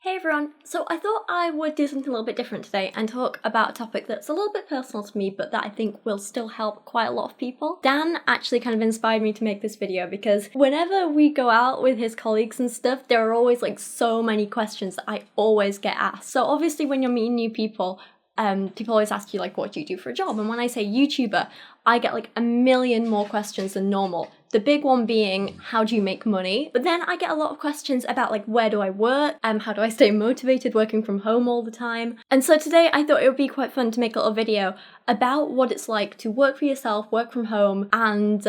Hey everyone, so I thought I would do something a little bit different today and talk about a topic that's a little bit personal to me, but that I think will still help quite a lot of people. Dan actually kind of inspired me to make this video because whenever we go out with his colleagues and stuff, there are always like so many questions that I always get asked. So obviously when you're meeting new people always ask you like, what do you do for a job? And when I say YouTuber, I get like a million more questions than normal. The big one being, how do you make money? But then I get a lot of questions about like, where do I work? How do I stay motivated working from home all the time? And so today I thought it would be quite fun to make a little video about what it's like to work for yourself, work from home, and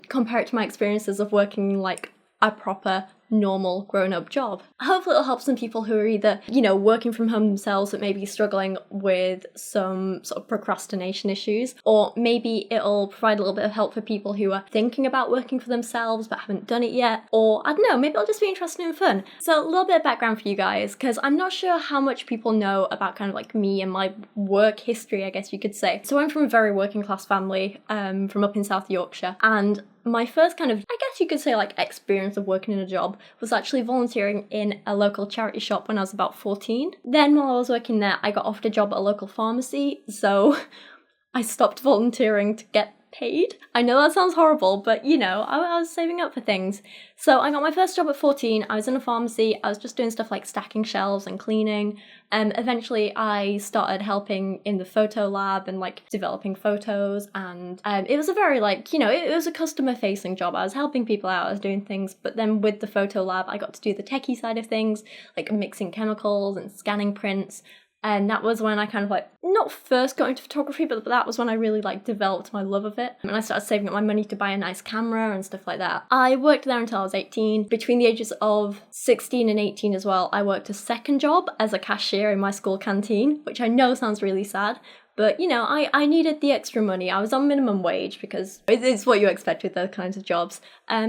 compare it to my experiences of working like a proper normal grown-up job. Hopefully it'll help some people who are either, working from home themselves but maybe struggling with some sort of procrastination issues, or maybe it'll provide a little bit of help for people who are thinking about working for themselves but haven't done it yet, or I don't know, maybe it'll just be interesting and fun. So a little bit of background for you guys, because I'm not sure how much people know about kind of like me and my work history, I guess you could say. So I'm from a very working class family, from up in South Yorkshire, and my first kind of, I guess you could say like experience of working in a job was actually volunteering in a local charity shop when I was about 14. Then while I was working there, I got offered a job at a local pharmacy, so I stopped volunteering to get paid. I know that sounds horrible, but I was saving up for things. So I got my first job at 14, I was in a pharmacy, I was just doing stuff like stacking shelves and cleaning. Eventually I started helping in the photo lab and like developing photos, and it was a very it was a customer facing job. I was helping people out, I was doing things, but then with the photo lab I got to do the techie side of things, like mixing chemicals and scanning prints. And that was when I kind of like, not first got into photography, but that was when I really like developed my love of it. And I started saving up my money to buy a nice camera and stuff like that. I worked there until I was 18. Between the ages of 16 and 18 as well, I worked a second job as a cashier in my school canteen, which I know sounds really sad. But, I needed the extra money. I was on minimum wage because it's what you expect with those kinds of jobs. I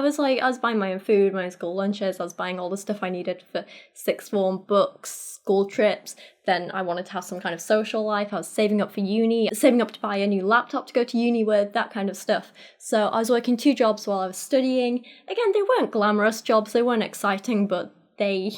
was buying my own food, my own school lunches. I was buying all the stuff I needed for sixth form, books, school trips. Then I wanted to have some kind of social life. I was saving up for uni, saving up to buy a new laptop to go to uni with, that kind of stuff. So I was working 2 jobs while I was studying. Again, they weren't glamorous jobs. They weren't exciting, but they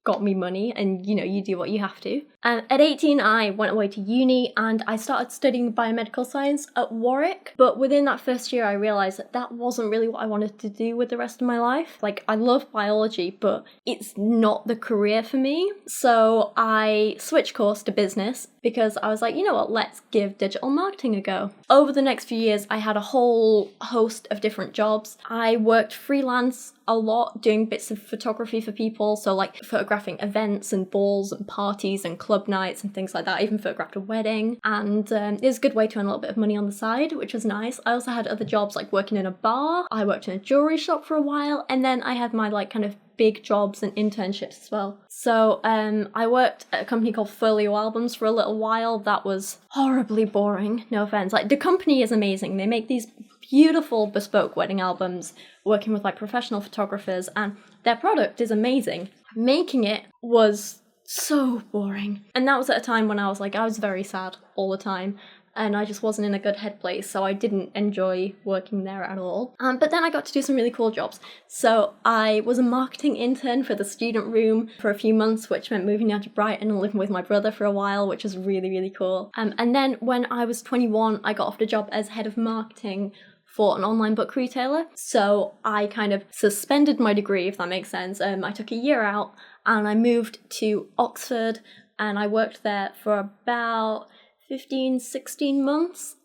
got me money, and you do what you have to. At 18 I went away to uni and I started studying biomedical science at Warwick, but within that first year I realised that wasn't really what I wanted to do with the rest of my life. Like, I love biology, but it's not the career for me. So I switched course to business because I was like, you know what, let's give digital marketing a go. Over the next few years I had a whole host of different jobs. I worked freelance a lot doing bits of photography for people, so like photographing events and balls and parties and club nights and things like that. I even photographed a wedding, and it was a good way to earn a little bit of money on the side, which was nice. I also had other jobs like working in a bar, I worked in a jewellery shop for a while, and then I had my like kind of big jobs and internships as well. So I worked at a company called Folio Albums for a little while. That was horribly boring, no offense. Like, the company is amazing. They make these beautiful bespoke wedding albums working with like professional photographers, and their product is amazing. Making it was so boring. And that was at a time when I was very sad all the time, and I just wasn't in a good headspace, so I didn't enjoy working there at all. But then I got to do some really cool jobs. So I was a marketing intern for the student room for a few months, which meant moving down to Brighton and living with my brother for a while, which was really, really cool. And then when I was 21, I got offered a job as head of marketing for an online book retailer. So I kind of suspended my degree, if that makes sense. I took a year out and I moved to Oxford, and I worked there for about 16 months,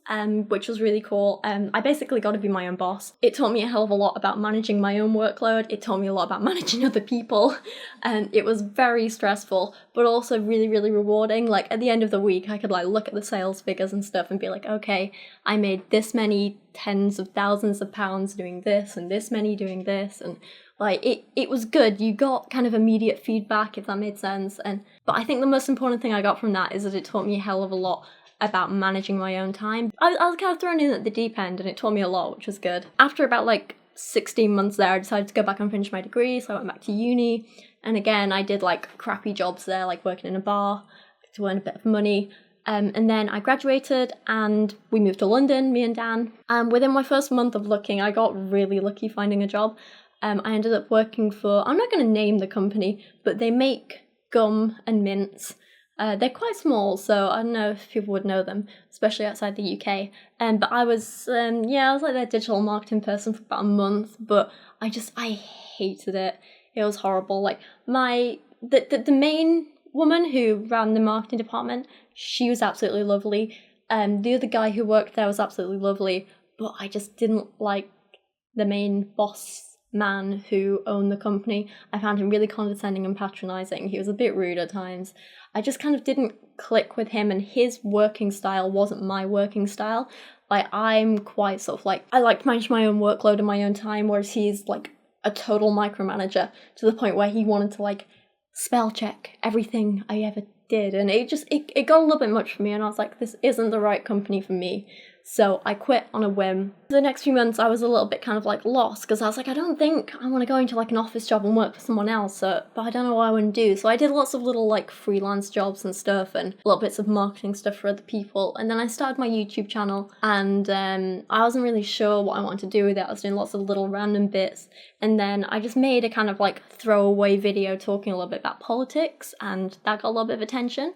which was really cool. I basically got to be my own boss. It taught me a hell of a lot about managing my own workload. It taught me a lot about managing other people, and it was very stressful, but also really, really rewarding. Like, at the end of the week, I could like look at the sales figures and stuff and be like, okay, I made this many tens of thousands of pounds doing this and this many doing this, and like, it was good. You got kind of immediate feedback, if that made sense. But I think the most important thing I got from that is that it taught me a hell of a lot about managing my own time. I was kind of thrown in at the deep end, and it taught me a lot, which was good. After about like 16 months there, I decided to go back and finish my degree, so I went back to uni. And again, I did like crappy jobs there, like working in a bar to earn a bit of money. And then I graduated and we moved to London, me and Dan. And within my first month of looking, I got really lucky finding a job. I ended up working for, I'm not going to name the company, but they make gum and mints. They're quite small, so I don't know if people would know them, especially outside the UK. But I was like their digital marketing person for about a month, but I hated it. It was horrible. Like the main woman who ran the marketing department, she was absolutely lovely. The other guy who worked there was absolutely lovely, but I just didn't like the main boss man who owned the company. I found him really condescending and patronizing. He was a bit rude at times. I just kind of didn't click with him, and his working style wasn't my working style. Like, I'm quite sort of like, I like to manage my own workload in my own time, whereas he's like a total micromanager to the point where he wanted to like spell check everything I ever did, and it got a little bit much for me, and I was like, this isn't the right company for me. So I quit on a whim. The next few months I was a little bit kind of like lost, because I was like, I don't think I want to go into like an office job and work for someone else, but I don't know what I want to do. So I did lots of little like freelance jobs and stuff, and little bits of marketing stuff for other people. And then I started my YouTube channel, and I wasn't really sure what I wanted to do with it. I was doing lots of little random bits. And then I just made a kind of like throwaway video talking a little bit about politics, and that got a little bit of attention.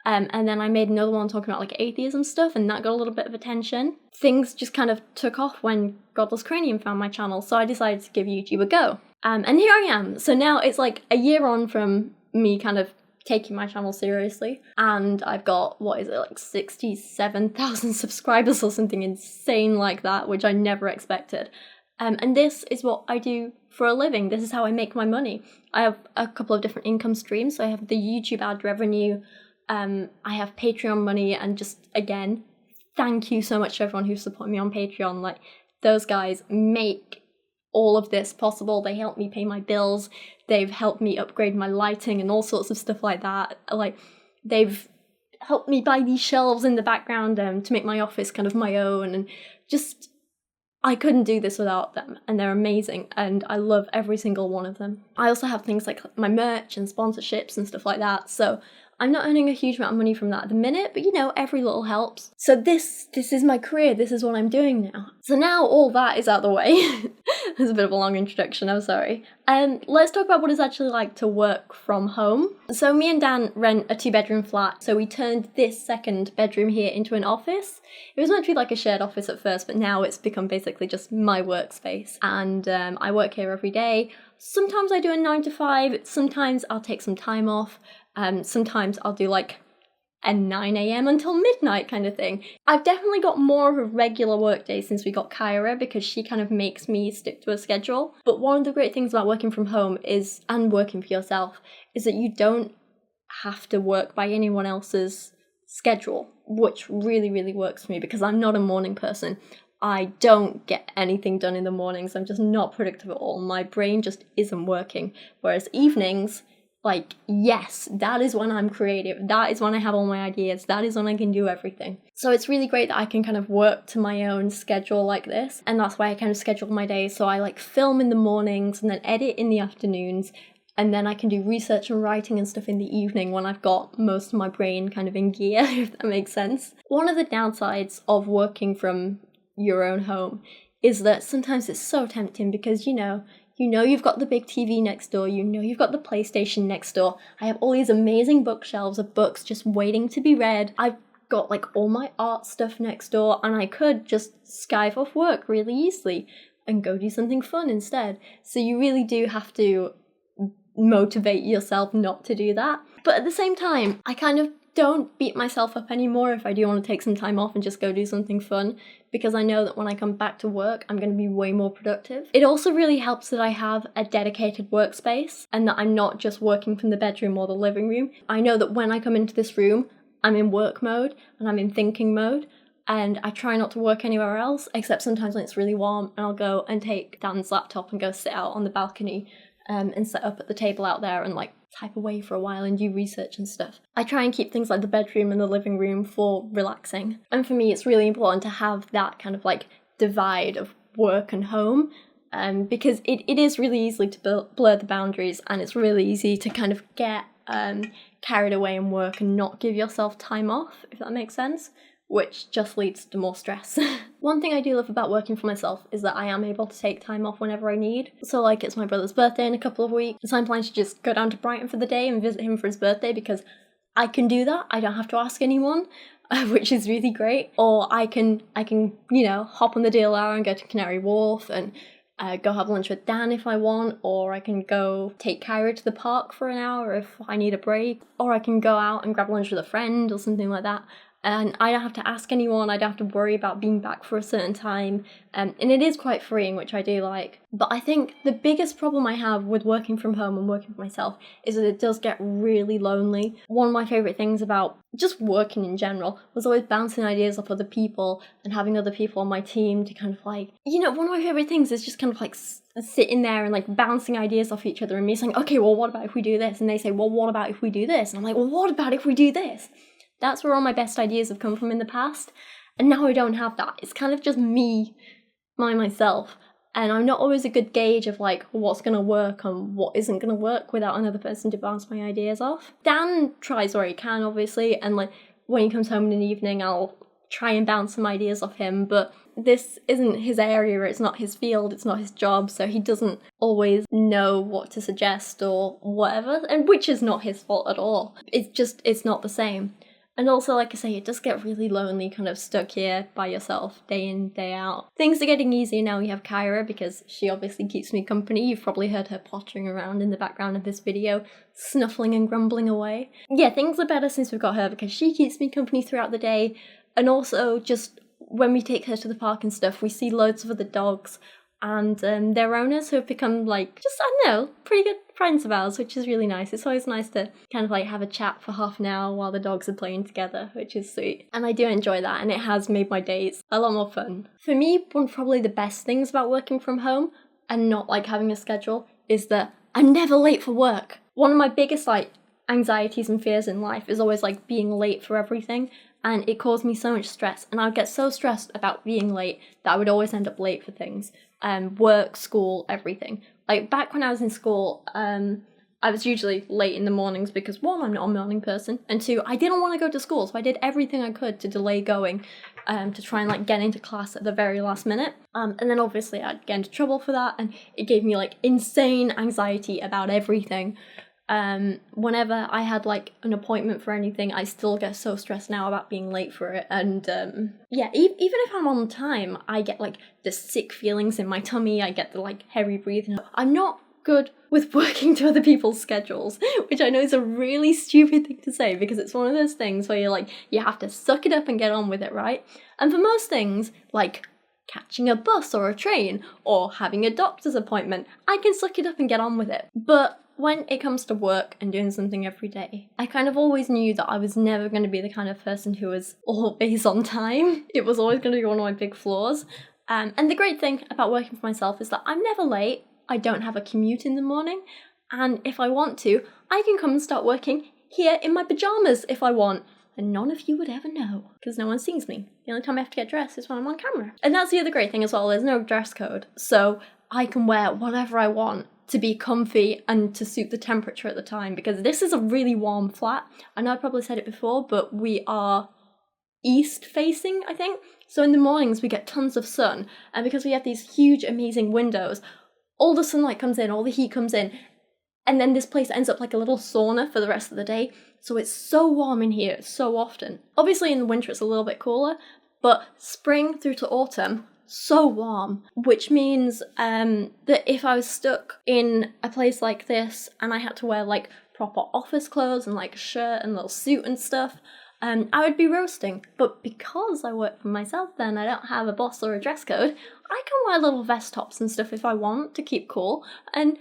And then I made another one talking about like atheism stuff, and that got a little bit of attention. Things just kind of took off when Godless Cranium found my channel, so I decided to give YouTube a go. And here I am. So now it's like a year on from me kind of taking my channel seriously, and I've got, like 67,000 subscribers or something insane like that, which I never expected. And this is what I do for a living. This is how I make my money. I have a couple of different income streams. So I have the YouTube ad revenue, I have Patreon money, and just, again, thank you so much to everyone who supported me on Patreon. Like, those guys make all of this possible. They help me pay my bills, they've helped me upgrade my lighting and all sorts of stuff like that. Like, they've helped me buy these shelves in the background to make my office kind of my own, and just, I couldn't do this without them, and they're amazing, and I love every single one of them. I also have things like my merch and sponsorships and stuff like that, so I'm not earning a huge amount of money from that at the minute, but you know, every little helps. So this is my career, this is what I'm doing now. So now all that is out of the way. There's a bit of a long introduction, I'm sorry. Let's talk about what it's actually like to work from home. So me and Dan rent a 2-bedroom flat, so we turned this second bedroom here into an office. It was meant to be like a shared office at first, but now it's become basically just my workspace. And I work here every day. Sometimes I do a 9 to 5, sometimes I'll take some time off. Sometimes I'll do like a 9 a.m. until midnight kind of thing. I've definitely got more of a regular work day since we got Kyra, because she kind of makes me stick to a schedule. But one of the great things about working from home is, and working for yourself, is that you don't have to work by anyone else's schedule, which really, really works for me, because I'm not a morning person. I don't get anything done in the mornings. I'm just not productive at all. My brain just isn't working. Whereas evenings, like, yes, that is when I'm creative. That is when I have all my ideas. That is when I can do everything. So it's really great that I can kind of work to my own schedule like this. And that's why I kind of schedule my days. So I like film in the mornings and then edit in the afternoons. And then I can do research and writing and stuff in the evening when I've got most of my brain kind of in gear, if that makes sense. One of the downsides of working from your own home is that sometimes it's so tempting, because you know you've got the big TV next door, you know you've got the PlayStation next door. I have all these amazing bookshelves of books just waiting to be read. I've got like all my art stuff next door, and I could just skive off work really easily and go do something fun instead. So you really do have to motivate yourself not to do that. But at the same time, I kind of don't beat myself up anymore if I do want to take some time off and just go do something fun, because I know that when I come back to work, I'm going to be way more productive. It also really helps that I have a dedicated workspace and that I'm not just working from the bedroom or the living room. I know that when I come into this room, I'm in work mode and I'm in thinking mode, and I try not to work anywhere else, except sometimes when it's really warm, and I'll go and take Dan's laptop and go sit out on the balcony and set up at the table out there and like type away for a while and do research and stuff. I try and keep things like the bedroom and the living room for relaxing. And for me, it's really important to have that kind of like divide of work and home, because it is really easy to blur the boundaries, and it's really easy to kind of get carried away in work and not give yourself time off, if that makes sense. which just leads to more stress. One thing I do love about working for myself is that I am able to take time off whenever I need. So like it's my brother's birthday in a couple of weeks, so I'm planning to just go down to Brighton for the day and visit him for his birthday because I can do that. I don't have to ask anyone, which is really great. Or I can hop on the DLR and go to Canary Wharf and go have lunch with Dan if I want, or I can go take Kyra to the park for an hour if I need a break, or I can go out and grab lunch with a friend or something like that. And I don't have to ask anyone, I don't have to worry about being back for a certain time, and it is quite freeing, which I do like. But I think the biggest problem I have with working from home and working for myself is that it does get really lonely. One of my favourite things about just working in general was always bouncing ideas off other people and having other people on my team to kind of like, one of my favourite things is just kind of like sitting there and like bouncing ideas off each other and me saying, okay, well, what about if we do this? And they say, well, what about if we do this? And I'm like, well, what about if we do this? That's where all my best ideas have come from in the past, and now I don't have that. It's kind of just me, myself, and I'm not always a good gauge of like what's going to work and what isn't going to work without another person to bounce my ideas off. Dan tries where he can, obviously, and like when he comes home in the evening, I'll try and bounce some ideas off him, but this isn't his area, it's not his field, it's not his job, so he doesn't always know what to suggest or whatever, and which is not his fault at all. It's not the same. And also, like I say, it does get really lonely kind of stuck here by yourself, day in, day out. Things are getting easier now we have Kyra, because she obviously keeps me company. You've probably heard her pottering around in the background of this video, snuffling and grumbling away. Yeah, things are better since we've got her, because she keeps me company throughout the day. And also, just when we take her to the park and stuff, we see loads of other dogs and their owners who have become like, just, I don't know, pretty good friends of ours, which is really nice. It's always nice to kind of like have a chat for half an hour while the dogs are playing together, which is sweet. And I do enjoy that, and it has made my days a lot more fun. For me, one of probably the best things about working from home and not like having a schedule is that I'm never late for work. One of my biggest like anxieties and fears in life is always like being late for everything, and it caused me so much stress, and I would get so stressed about being late that I would always end up late for things. Work, school, everything. Like back when I was in school, I was usually late in the mornings because one, I'm not a morning person, and two, I didn't want to go to school, so I did everything I could to delay going, to try and like get into class at the very last minute. And then obviously I'd get into trouble for that, and it gave me like insane anxiety about everything. Whenever I had like an appointment for anything, I still get so stressed now about being late for it, and yeah, even if I'm on time, I get like the sick feelings in my tummy, I get the like heavy breathing. I'm not good with working to other people's schedules, which I know is a really stupid thing to say, because it's one of those things where you're like, you have to suck it up and get on with it, right? And for most things, like catching a bus or a train or having a doctor's appointment, I can suck it up and get on with it. But when it comes to work and doing something every day, I kind of always knew that I was never going to be the kind of person who was always on time. It was always going to be one of my big flaws. And the great thing about working for myself is that I'm never late. I don't have a commute in the morning. And if I want to, I can come and start working here in my pajamas if I want. And none of you would ever know, because no one sees me. The only time I have to get dressed is when I'm on camera. And that's the other great thing as well, there's no dress code. So I can wear whatever I want to be comfy and to suit the temperature at the time, because this is a really warm flat. I know I probably said it before, but we are east facing, I think. So in the mornings we get tons of sun, and because we have these huge amazing windows, all the sunlight comes in, all the heat comes in, and then this place ends up like a little sauna for the rest of the day. So it's so warm in here so often. Obviously in the winter it's a little bit cooler, but spring through to autumn, so warm, which means that if I was stuck in a place like this and I had to wear like proper office clothes and like a shirt and little suit and stuff, I would be roasting. But because I work for myself, then I don't have a boss or a dress code, I can wear little vest tops and stuff if I want to keep cool, and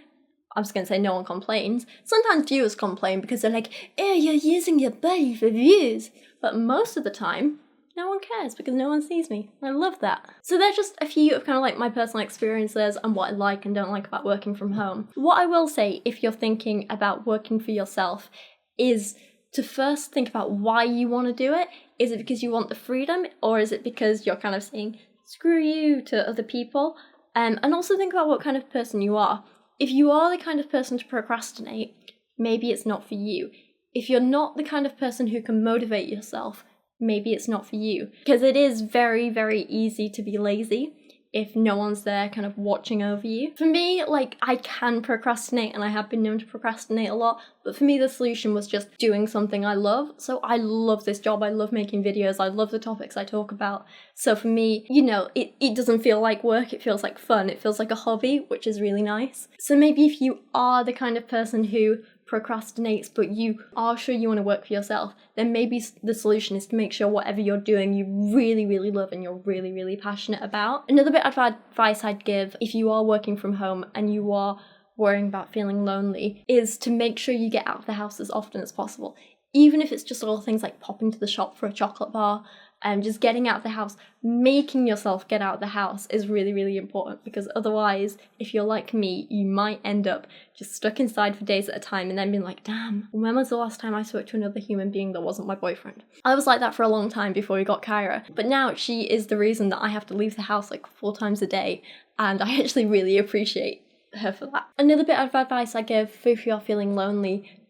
I'm just going to say no one complains. Sometimes viewers complain because they're like, oh, you're using your body for views. But most of the time, no one cares because no one sees me. I love that. So there's just a few of kind of like my personal experiences and what I like and don't like about working from home. What I will say, if you're thinking about working for yourself, is to first think about why you want to do it. Is it because you want the freedom, or is it because you're kind of saying, screw you to other people? And also think about what kind of person you are. If you are the kind of person to procrastinate, maybe it's not for you. If you're not the kind of person who can motivate yourself, maybe it's not for you. Because it is very, very easy to be lazy if no one's there kind of watching over you. For me, like, I can procrastinate, and I have been known to procrastinate a lot, but for me the solution was just doing something I love. So I love this job, I love making videos, I love the topics I talk about. So for me, you know, it doesn't feel like work, it feels like fun, it feels like a hobby, which is really nice. So maybe if you are the kind of person who procrastinates but you are sure you want to work for yourself, then maybe the solution is to make sure whatever you're doing you really, really love and you're really, really passionate about. Another bit of advice I'd give if you are working from home and you are worrying about feeling lonely is to make sure you get out of the house as often as possible. Even if it's just little things like popping to the shop for a chocolate bar, and just getting out of the house, making yourself get out of the house is really, really important, because otherwise, if you're like me, you might end up just stuck inside for days at a time and then being like, damn, when was the last time I spoke to another human being that wasn't my boyfriend? I was like that for a long time before we got Kyra, but now she is the reason that I have to leave the house like 4 times a day, and I actually really appreciate her for that. Another bit of advice I give if you're feeling lonely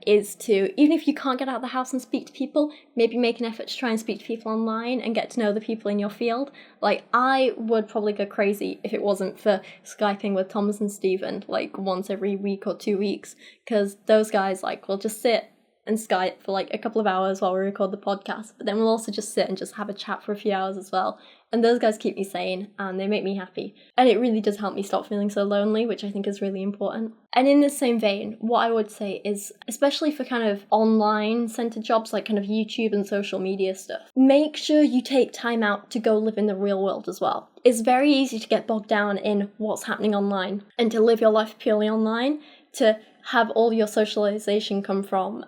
is to, even if you can't get out of the house and speak to people, maybe make an effort to try and speak to people online and get to know the people in your field. Like, I would probably go crazy if it wasn't for Skyping with Thomas and Stephen like once every week or 2 weeks, because those guys like will just sit and Skype for like a couple of hours while we record the podcast, but then we'll also just sit and just have a chat for a few hours as well. And those guys keep me sane and they make me happy. And it really does help me stop feeling so lonely, which I think is really important. And in the same vein, what I would say is, especially for kind of online centered jobs like kind of YouTube and social media stuff, make sure you take time out to go live in the real world as well. It's very easy to get bogged down in what's happening online and to live your life purely online, to have all your socialization come from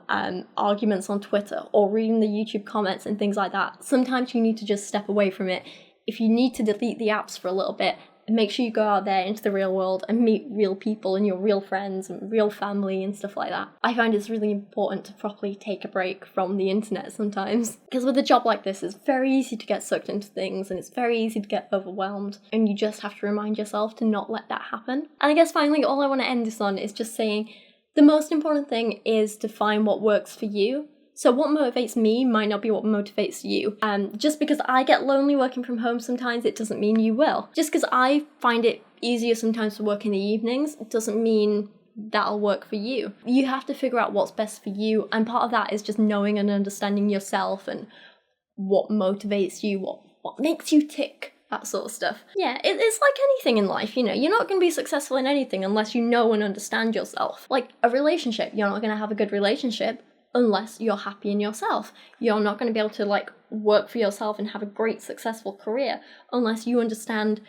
arguments on Twitter or reading the YouTube comments and things like that. Sometimes you need to just step away from it. If you need to delete the apps for a little bit, make sure you go out there into the real world and meet real people and your real friends and real family and stuff like that. I find it's really important to properly take a break from the internet sometimes, because with a job like this, it's very easy to get sucked into things and it's very easy to get overwhelmed, and you just have to remind yourself to not let that happen. And I guess finally, all I want to end this on is just saying the most important thing is to find what works for you. So what motivates me might not be what motivates you. Just because I get lonely working from home sometimes, it doesn't mean you will. Just because I find it easier sometimes to work in the evenings doesn't mean that'll work for you. You have to figure out what's best for you, and part of that is just knowing and understanding yourself and what motivates you, what makes you tick, that sort of stuff. Yeah, it's like anything in life, you know, you're not going to be successful in anything unless you know and understand yourself. Like a relationship, you're not going to have a good relationship unless you're happy in yourself. You're not going to be able to like work for yourself and have a great successful career unless you understand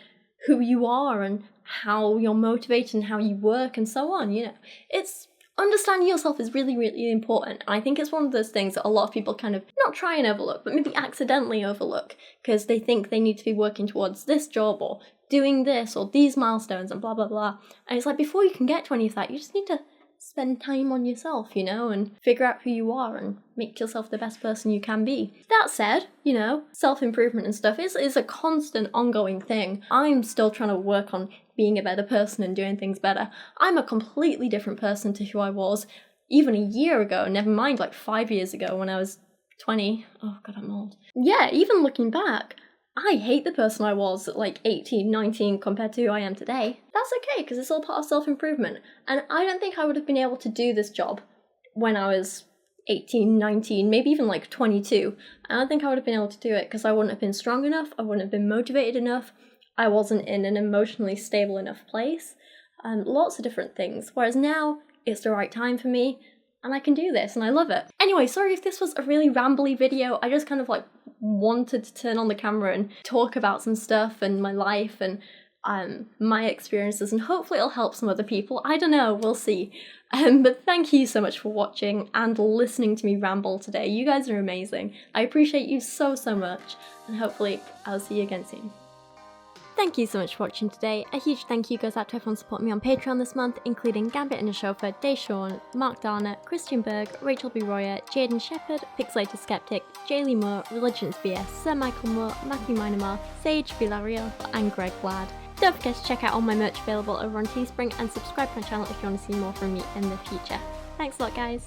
who you are and how you're motivated and how you work and so on, you know. It's understanding yourself is really, really important. And I think it's one of those things that a lot of people kind of not try and overlook, but maybe accidentally overlook, because they think they need to be working towards this job or doing this or these milestones and blah, blah, blah. And it's like, before you can get to any of that, you just need to spend time on yourself, you know, and figure out who you are and make yourself the best person you can be. That said, you know, self-improvement and stuff is a constant ongoing thing. I'm still trying to work on being a better person and doing things better. I'm a completely different person to who I was even a year ago, never mind like 5 years ago when I was 20. Oh god, I'm old. Yeah, even looking back, I hate the person I was at like 18, 19 compared to who I am today. That's okay, because it's all part of self-improvement. And I don't think I would have been able to do this job when I was 18, 19, maybe even like 22. I don't think I would have been able to do it because I wouldn't have been strong enough, I wouldn't have been motivated enough, I wasn't in an emotionally stable enough place, and lots of different things. Whereas now, it's the right time for me, and I can do this, and I love it. Anyway, sorry if this was a really rambly video. I just kind of like wanted to turn on the camera and talk about some stuff and my life and my experiences, and hopefully it'll help some other people. I don't know, we'll see. But thank you so much for watching and listening to me ramble today. You guys are amazing. I appreciate you so, so much, and hopefully I'll see you again soon. Thank you so much for watching today. A huge thank you goes out to everyone supporting me on Patreon this month, including Gambit and the Chauffeur, Deshawn, Mark Darner, Christian Berg, Rachel B. Royer, Jaden Shepherd, Pixelated Skeptic, Jaylee Moore, Religion's BS, Sir Michael Moore, Matthew Minamar, Sage Villarreal, and Greg Glad. Don't forget to check out all my merch available over on Teespring, and subscribe to my channel if you want to see more from me in the future. Thanks a lot, guys.